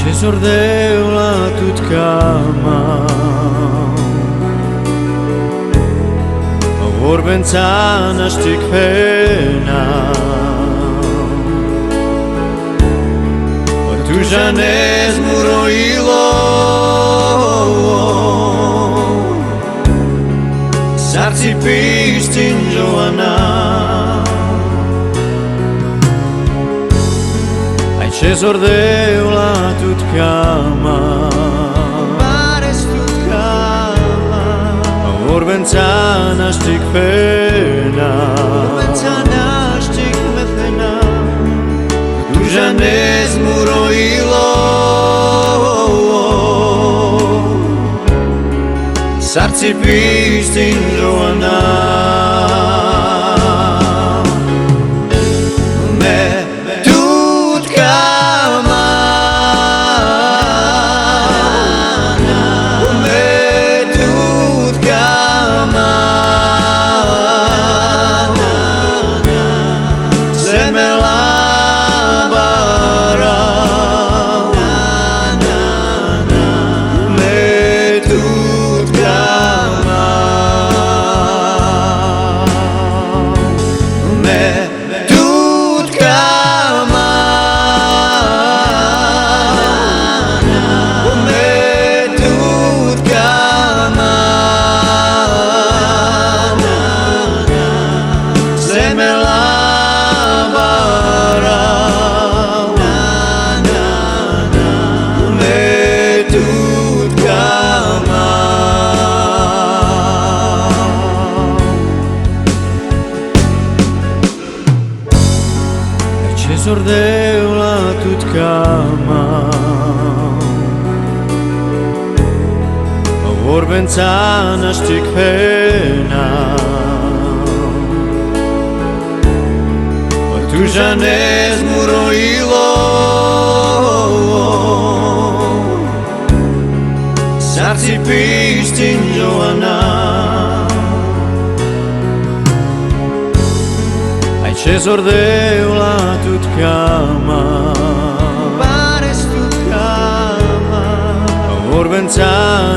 ce sordeu la tut cama vorbența naștic pena tu janez muroilo sarci pistin Joana ai ce sordeu la tut cama Pares tut cama vorbența naștic pena Vorbența naștic methena tu janez muroilo sarci pistin Joana ce sordeu la tut cama vorbența naștic pena tu janez muroilo sarci pistin Joana ce sordeu la tut cama Pares tut cama vorbența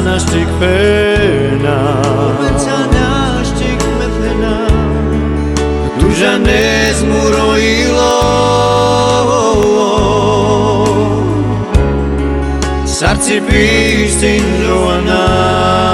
naștic pena Vorbența naștic methena tu janez muroilo sarci pistin Joana